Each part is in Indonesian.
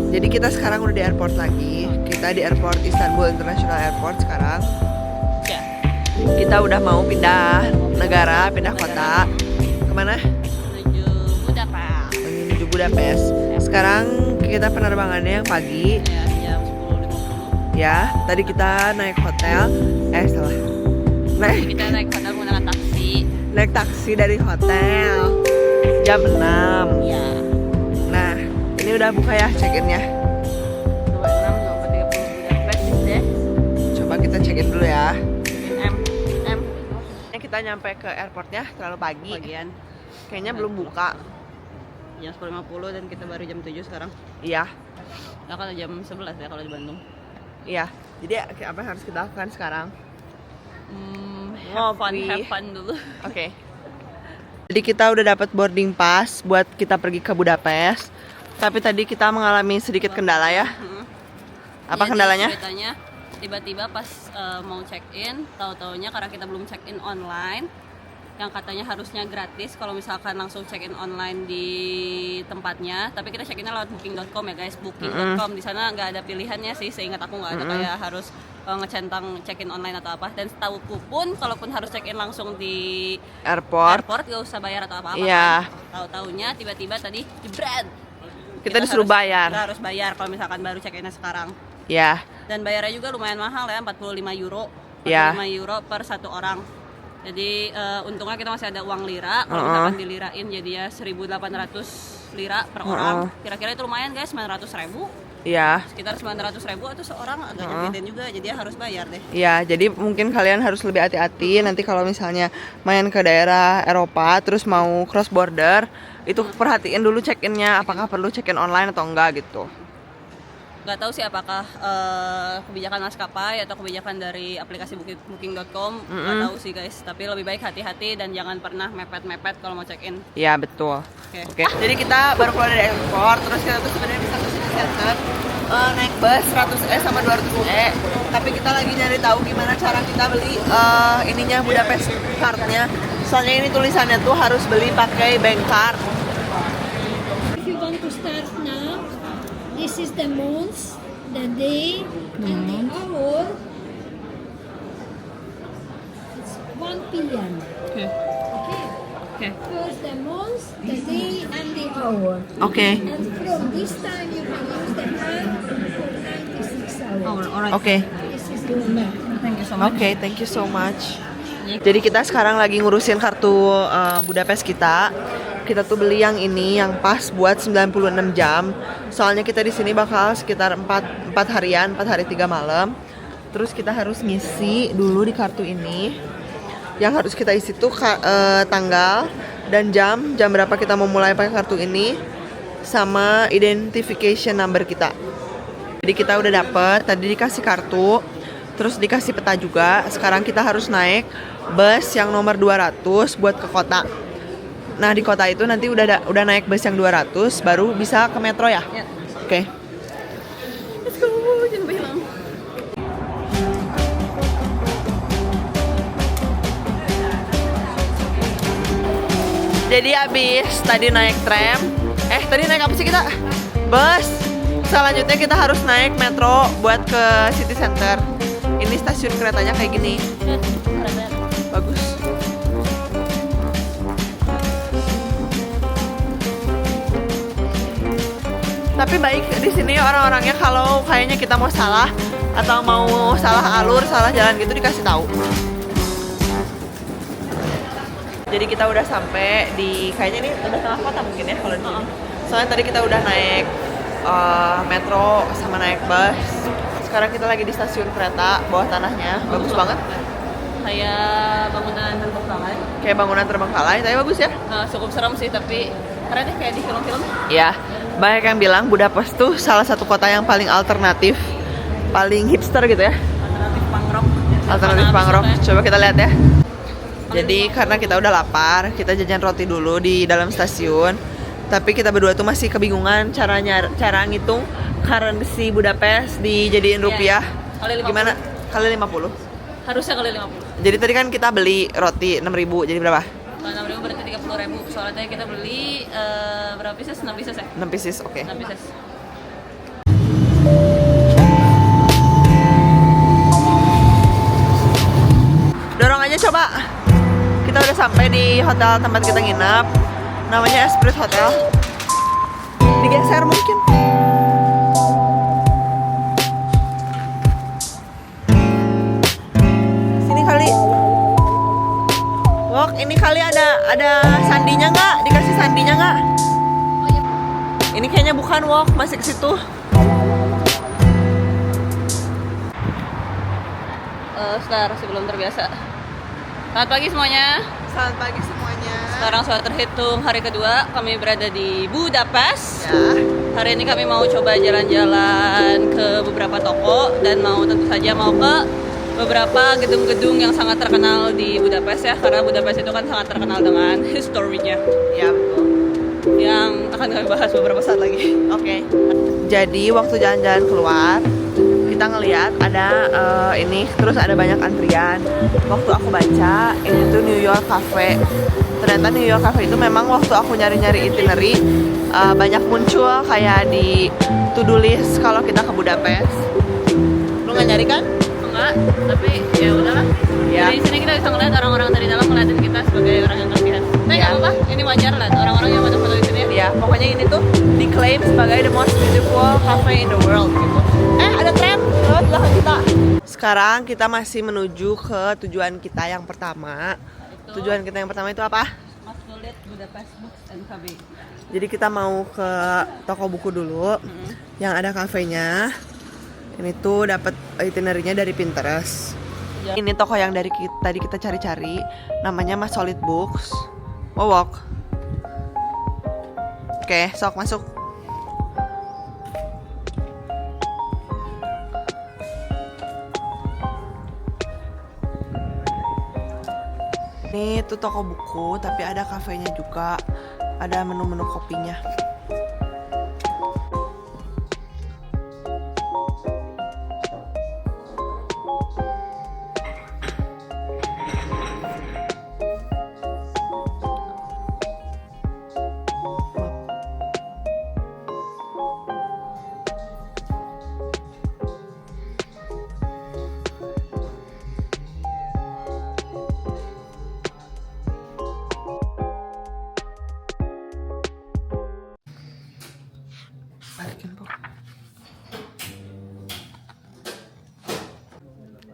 Jadi kita sekarang udah di airport lagi. Kita di airport Istanbul International Airport sekarang. Ya. Kita udah mau pindah negara, pindah kota. Kemana? Menuju Budapest. Menuju Budapest. Sekarang kita penerbangannya yang pagi. Ya, jam 10.50. Ya, tadi kita naik hotel. Salah. Kita naik hotel menggunakan taksi. Naik taksi dari hotel jam 6. Ya. Nah, ini udah buka ya check-innya. 26 Budapest deh. Coba kita check-in dulu ya. M. Ini kita nyampe ke airportnya terlalu pagi. Bagian Kayaknya belum buka. jam 10.50 dan kita baru jam 7 sekarang. Iya, Nah, kalau jam 11 ya kalau di Bandung. iya. Jadi apa yang harus kita lakukan sekarang? Have Ngopi. fun dulu. Oke. Jadi kita udah dapat boarding pass buat kita pergi ke Budapest. Tapi tadi kita mengalami sedikit kendala ya. Apa Jadi kendalanya? ceritanya tiba-tiba pas mau check in, tahu-taunya karena kita belum check in online, yang katanya harusnya gratis kalau misalkan langsung check in online di tempatnya, tapi kita check innya lewat booking.com ya guys. Booking.com di sana nggak ada pilihannya sih, seingat aku nggak ada kayak harus ngecentang check in online atau apa. Dan setahuku pun kalaupun harus check in langsung di Airport. gak usah bayar atau apa-apa Iya. kan. Tahu-taunya tiba-tiba tadi jebret. Kita disuruh bayar. Kita harus bayar kalau misalkan baru check in sekarang. Ya, Dan bayarnya juga lumayan mahal ya, 45 euro. 45 Ya. euro per satu orang. Jadi untungnya kita masih ada uang lira. Kalau misalkan dilirain jadi ya 1.800 lira per orang. Kira-kira itu lumayan guys, 900.000. ya. Sekitar 900.000 atau seorang agak nyepitin juga, jadi ya harus bayar deh. Ya, jadi mungkin kalian harus lebih hati-hati nanti kalau misalnya main ke daerah Eropa terus mau cross border, itu perhatiin dulu check-innya apakah perlu check-in online atau enggak gitu. Nggak tahu sih apakah kebijakan maskapai atau kebijakan dari aplikasi booking.com, nggak tahu sih guys. Tapi lebih baik hati-hati dan jangan pernah mepet-mepet kalau mau check-in. Ya, betul. Oke. Oke. Jadi kita baru keluar dari airport, terus kita tuh sebenarnya bisa ke city center naik bus 100 sama 200 tapi kita lagi nyari tahu gimana cara kita beli ininya Budapest cardnya. Soalnya ini tulisannya tuh harus beli pakai bank card. If you want to start now, this is the month, the day, and the hour. It's 1 p.m. Oke. Okay. Oke. First the month, the day, and the hour. Oke. And from this time you can use the card for 96 hours. Alright. Oke. This is your map. Thank you so much. Oke, thank you so much. Jadi kita sekarang lagi ngurusin kartu Budapest kita. Kita tuh beli yang ini yang pas buat 96 jam. Soalnya kita di sini bakal sekitar 4 harian, 4 hari 3 malam. Terus kita harus ngisi dulu di kartu ini. Yang harus kita isi tuh tanggal dan jam berapa kita mau mulai pakai kartu ini sama identification number kita. Jadi kita udah dapet, tadi dikasih kartu, terus dikasih peta juga. Sekarang kita harus naik bus yang nomor 200 buat ke kota. Nah, di kota itu nanti udah naik bus yang 200 baru bisa ke metro ya? Ya. Oke. Let's go, jangan bilang. Jadi abis tadi naik tram, tadi naik apa sih kita? Bus. Selanjutnya kita harus naik metro buat ke city center. Ini stasiun keretanya kayak gini. Bagus. Tapi baik di sini orang-orangnya kalau kayaknya kita mau salah atau mau salah alur, salah jalan gitu dikasih tahu. Jadi kita udah sampai di kayaknya ini udah tengah kota mungkin ya kalau di sini. Soalnya tadi kita udah naik metro sama naik bus. Sekarang kita lagi di stasiun kereta bawah tanahnya, bagus banget. Kayak bangunan terbengkalai. Kayak bangunan terbengkalai, tapi bagus ya. Cukup serem sih, tapi keren deh kayak di film-film. Ya, banyak yang bilang Budapest tuh salah satu kota yang paling alternatif, paling hipster gitu ya. Alternatif punk rock. Alternatif punk rock. Suka ya. Coba kita lihat ya. Jadi karena kita udah lapar, kita jajan roti dulu di dalam stasiun. Tapi kita berdua tuh masih kebingungan cara ngitung currency Budapest dijadiin rupiah. Kali 50. Gimana? Kali 50. Harusnya kali 50. Jadi tadi kan kita beli roti 6.000, jadi berapa? Kalau 6.000 berarti 30.000. Soalnya tadi kita beli berapa pieces? 6 pieces ya? 6 pieces, oke. 6 pieces. sampai di hotel tempat kita nginep. Namanya Esprit Hotel. Digeser mungkin. Sini kali. Wok, ini kali ada sandinya nggak? Dikasih sandinya nggak? Ini kayaknya bukan Wok, masih ke situ. Sekarang masih belum terbiasa. Selamat pagi semuanya. Selamat pagi semuanya. Sekarang sudah terhitung hari kedua kami berada di Budapest. Ya. Hari ini kami mau coba jalan-jalan ke beberapa toko dan mau tentu saja mau ke beberapa gedung-gedung yang sangat terkenal di Budapest ya, karena Budapest itu kan sangat terkenal dengan historinya Ya betul. yang akan kami bahas beberapa saat lagi. Oke. Jadi waktu jalan-jalan keluar kita ngelihat ada ini, terus ada banyak antrian. Waktu aku baca ini tuh New York Cafe. Ternyata New York Cafe itu memang waktu aku nyari-nyari itinerary banyak muncul kayak di to-do list kalau kita ke Budapest. Lu nggak nyari kan? Enggak, tapi ya udahlah. Ya. Dari sini kita bisa ngeliat orang-orang dari dalam ngeliatin kita sebagai orang yang kasihan. Tapi Ya. nggak apa-apa, ini wajar lah orang-orang yang foto-foto di sini. Ya, pokoknya ini tuh diklaim sebagai the most beautiful cafe in the world gitu. Ada tram lewat belakang kita. Sekarang kita masih menuju ke tujuan kita yang pertama. Tujuan kita yang pertama itu apa? Masjid Budapest Books and Cafe. Jadi kita mau ke toko buku dulu yang ada kafenya. Ini tuh dapat itinerary-nya dari Pinterest. Ya. Ini toko yang tadi kita cari-cari, namanya Mas Solid Books. Mau walk? Oke, sok masuk. Ini tuh toko buku, tapi ada kafenya juga, ada menu-menu kopinya.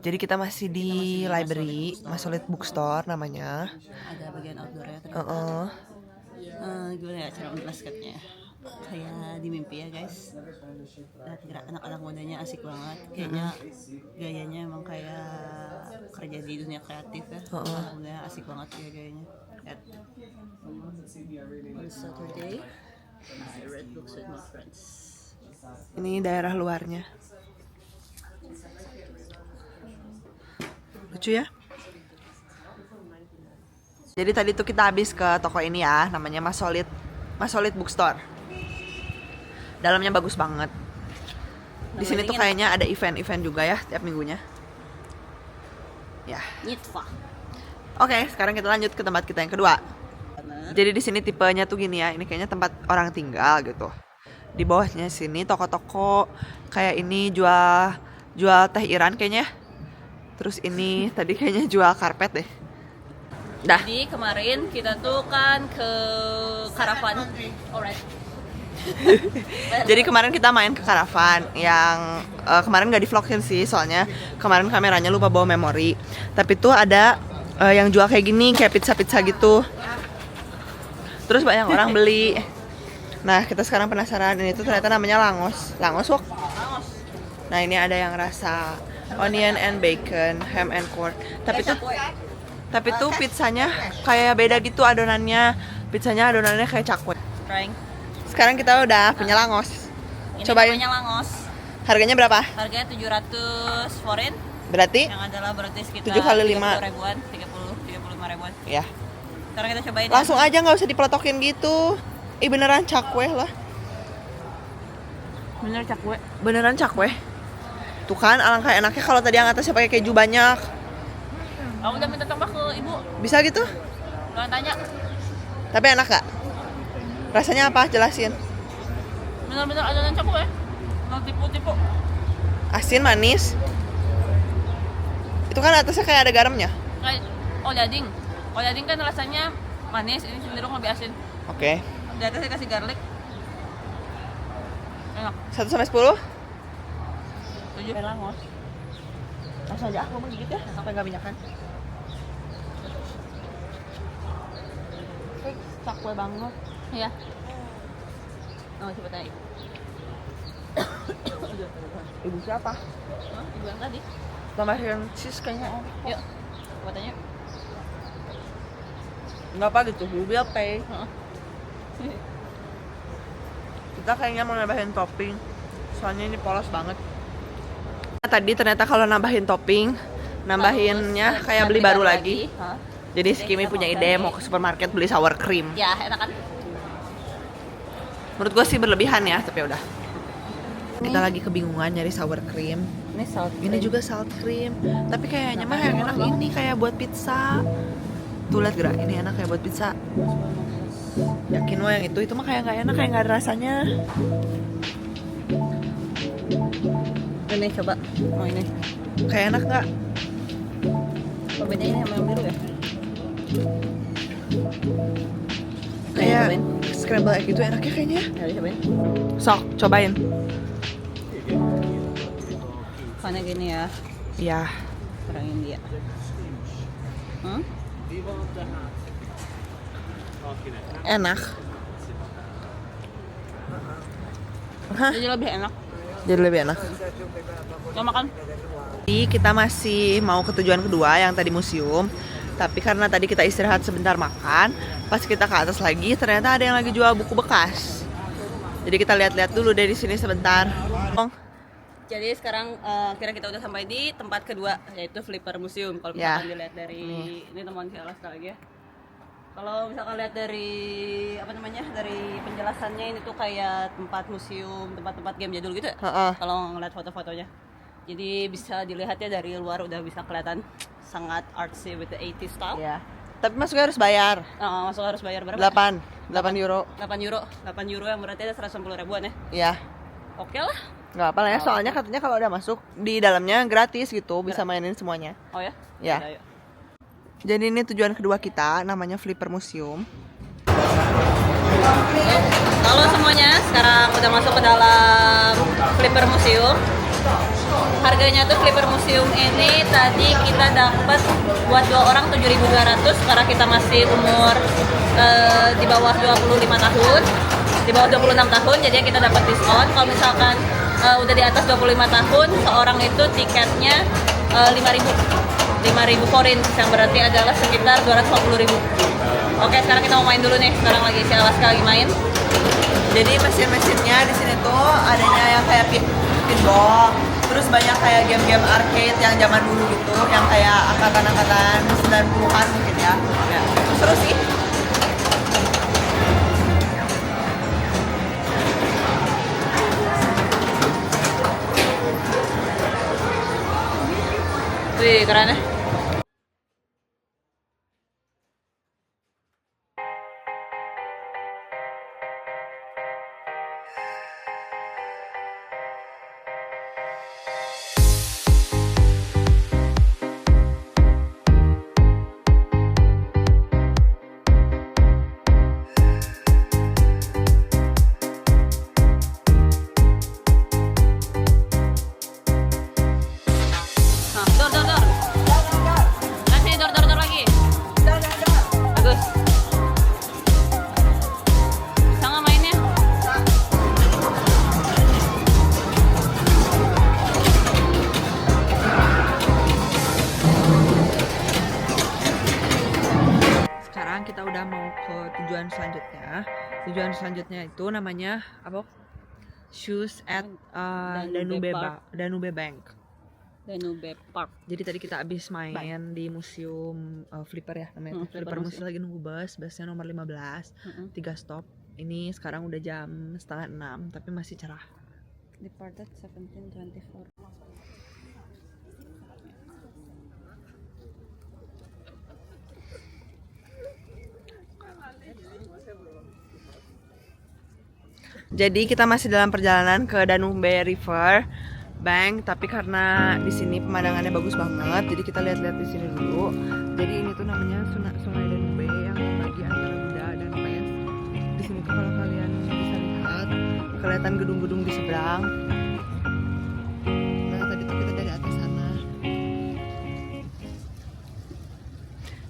Jadi kita masih di library, Mas Solid Bookstore namanya. Ada bagian outdoornya ternyata. Gimana ya cara menjelaskannya? Kayak di mimpi ya guys. Lihat gerak anak-anak mudanya asik banget. Kayaknya gayanya emang kayak kerja di dunia kreatif ya. Anak mudanya asik banget ya gayanya. Lihat. On Saturday, I read books with my friends. Ini daerah luarnya. Lucu ya. Jadi tadi tuh kita habis ke toko ini ya, namanya Mas Solid Bookstore. Dalamnya bagus banget. Di sini tuh kayaknya ada event-event juga ya tiap minggunya. Ya. Nitva. Oke, sekarang kita lanjut ke tempat kita yang kedua. Jadi di sini tipenya tuh gini ya, ini kayaknya tempat orang tinggal gitu. Di bawahnya sini toko-toko kayak ini jual teh Iran kayaknya. Terus ini tadi kayaknya jual karpet deh. Dah. Jadi kemarin kita tuh kan ke karavan. Alright. Jadi kemarin kita main ke karavan yang kemarin nggak di-vlogin sih, soalnya kemarin kameranya lupa bawa memori. Tapi tuh ada yang jual kayak gini, kayak pizza-pizza gitu. Terus banyak orang beli. Nah, kita sekarang penasaran, ini tuh ternyata namanya langos. Langos, Wok. Nah, ini ada yang rasa onion and bacon, ham and corn. Tapi tuh pizzanya kayak beda gitu adonannya. Pizzanya adonannya kayak cakwe. Trying. Sekarang kita udah punya langos. Ini Cobain. namanya langos. Harganya berapa? Harganya 700 foreign. Berarti? Yang adalah berarti sekitar 7 kali 5. 30 ribuan, 35 ribuan. Ya. Sekarang kita cobain Langsung ya. aja, nggak usah dipelotokin gitu. Ih, beneran cakwe lah. Bener cakwe. Beneran cakwe. Tuh kan, alangkah enaknya kalau tadi yang atasnya pakai keju banyak. Aku udah minta tambah ke ibu. Bisa gitu? Jangan tanya. Tapi enak gak? Rasanya apa? Jelasin. Bener-bener adonan cakwe. Nggak tipu-tipu. Asin, manis. Itu kan atasnya kayak ada garamnya. Kayak oh daging. Kalau daging kan rasanya manis, ini cenderung lebih asin. Oke. Di atasnya kasih garlic. Enak. 1 sampai 10? 7. Melangos. Langsung aja aku menggigit ya, sampai nggak minyakan. Cakwe banget. Iya. Oh, coba tanya. Ibu siapa? Hah? Ibu yang tadi. Tambahin cheese kayaknya. Yuk. Coba tanya. Nggak apa gitu, we will pay. Heeh. Kita kayaknya mau nambahin topping, soalnya ini polos banget. Tadi ternyata kalau nambahin topping, nambahinnya kayak beli baru lagi. Hah? Jadi si Kimi punya ide mau ke supermarket beli sour cream. Ya, enak kan? Menurut gue sih berlebihan ya, tapi udah. Kita lagi kebingungan nyari sour cream. Ini salt. Ini juga salt cream, tapi kayaknya mah yang enak ini kayak buat pizza. Tuh liat gerak, ini enak kayak buat pizza. Yakin lo yang itu mah kayak nggak enak, kayak nggak ada rasanya. Ini coba. Oh ini. Kayak enak nggak? Apa bedanya ini sama yang biru ya? Kayak cobain. scramble egg gitu enaknya kayaknya. Ya, cobain. Sok, cobain. Karena gini ya, Iya. orang India. Hmm? Enak. Hah? Jadi lebih enak. Jadi lebih enak. Coba makan. Jadi kita masih mau ke tujuan kedua yang tadi museum. Tapi karena tadi kita istirahat sebentar makan, pas kita ke atas lagi ternyata ada yang lagi jual buku bekas. Jadi kita lihat-lihat dulu dari sini sebentar. Jadi sekarang kira kita udah sampai di tempat kedua, yaitu Flipper Museum. Kalau Ya. misalkan dilihat dari ini teman si Alaska lagi ya. Kalau misalkan lihat dari apa namanya, dari penjelasannya, ini tuh kayak tempat museum, tempat-tempat game jadul gitu ya. Heeh. Kalau ngeliat foto-fotonya. Jadi bisa dilihat ya dari luar udah bisa kelihatan sangat artsy with the 80s style. Ya. Tapi masuknya harus bayar. Masuk harus bayar berapa? 8 euro. 8 euro yang berarti ada 160 ribuan ya. Ya. Oke lah. Nggak apa lah ya, soalnya katanya kalau udah masuk di dalamnya gratis gitu, bisa mainin semuanya. Oh ya? Ya. Udah, yuk. Jadi ini tujuan kedua kita, namanya Flipper Museum. Halo semuanya, sekarang udah masuk ke dalam Flipper Museum. Harganya tuh Flipper Museum ini tadi kita dapat buat 2 orang 7.200 karena kita masih umur di bawah 25 tahun, di bawah 26 tahun, jadi kita dapat diskon. Kalau misalkan udah di atas 25 tahun, seorang itu tiketnya 5.000 foreign, yang berarti adalah sekitar 250.000. Oke, sekarang kita mau main dulu nih. Sekarang lagi si Alaska lagi main. Jadi mesin-mesinnya di sini tuh adanya yang kayak pinball, terus banyak kayak game-game arcade yang zaman dulu gitu, yang kayak angkatan-angkatan 90-an mungkin ya. Seru sih. Wih, keren ya. Nah, dor. Kasih dor lagi. Bagus. Bisa nggak mainnya? Sekarang kita udah mau ke tujuan selanjutnya. Tujuan selanjutnya itu namanya apa? Shoes at Danube Park. Danube Bank. Danube Park. Jadi tadi kita abis main di museum Flipper ya namanya. Flipper Museum lagi nunggu busnya nomor 15. 3 stop. Ini sekarang udah jam 5:30 tapi masih cerah. Departed 17:24. Jadi kita masih dalam perjalanan ke Danube River Bank, tapi karena di sini pemandangannya bagus banget, jadi kita lihat-lihat di sini dulu. Jadi ini tuh namanya Sungai kelihatan gedung-gedung di seberang. Nah, tadi tuh kita dari atas sana.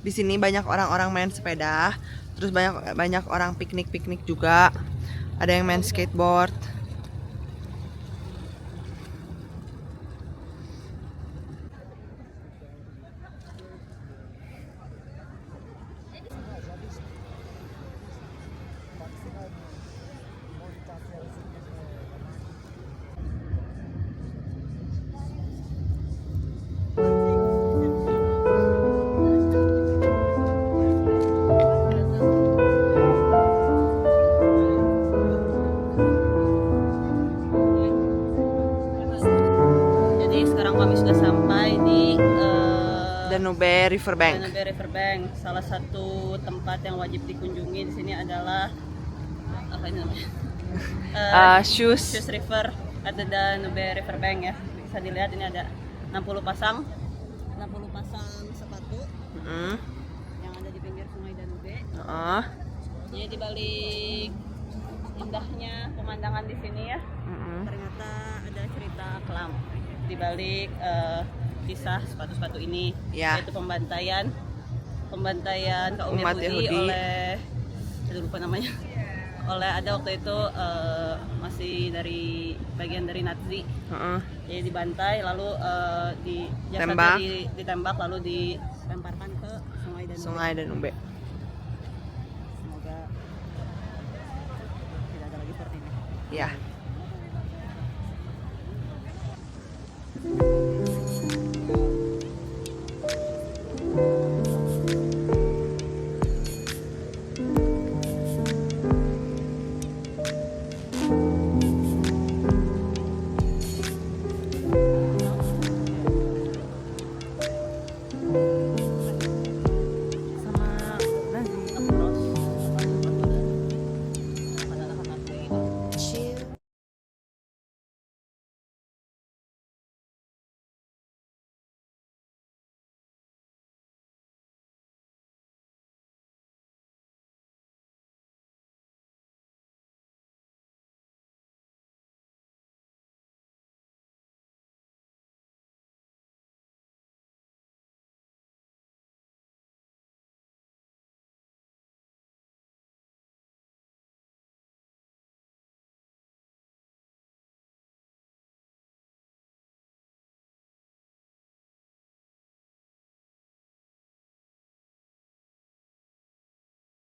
Di sini banyak orang-orang main sepeda, terus banyak orang piknik-piknik juga. Ada yang main skateboard. Jadi sekarang kami sudah sampai di Danube Riverbank. Danube Riverbank. Salah satu tempat yang wajib dikunjungi di sini adalah apa ini namanya? Shoes. Shoes River atau Danube Riverbank ya. Bisa dilihat ini ada 60 pasang sepatu yang ada di pinggir Sungai Danube. Jadi di balik indahnya pemandangan di sini ya, ternyata ada cerita kelam di balik kisah sepatu-sepatu ini, yaitu pembantaian kaum Umat Yahudi Yahudi. oleh, aduh lupa namanya, oleh ada waktu itu masih dari bagian dari Nazi. Jadi dibantai lalu ditembak lalu dilemparkan ke Sungai Danube. Semoga tidak ada lagi seperti ini. Ya.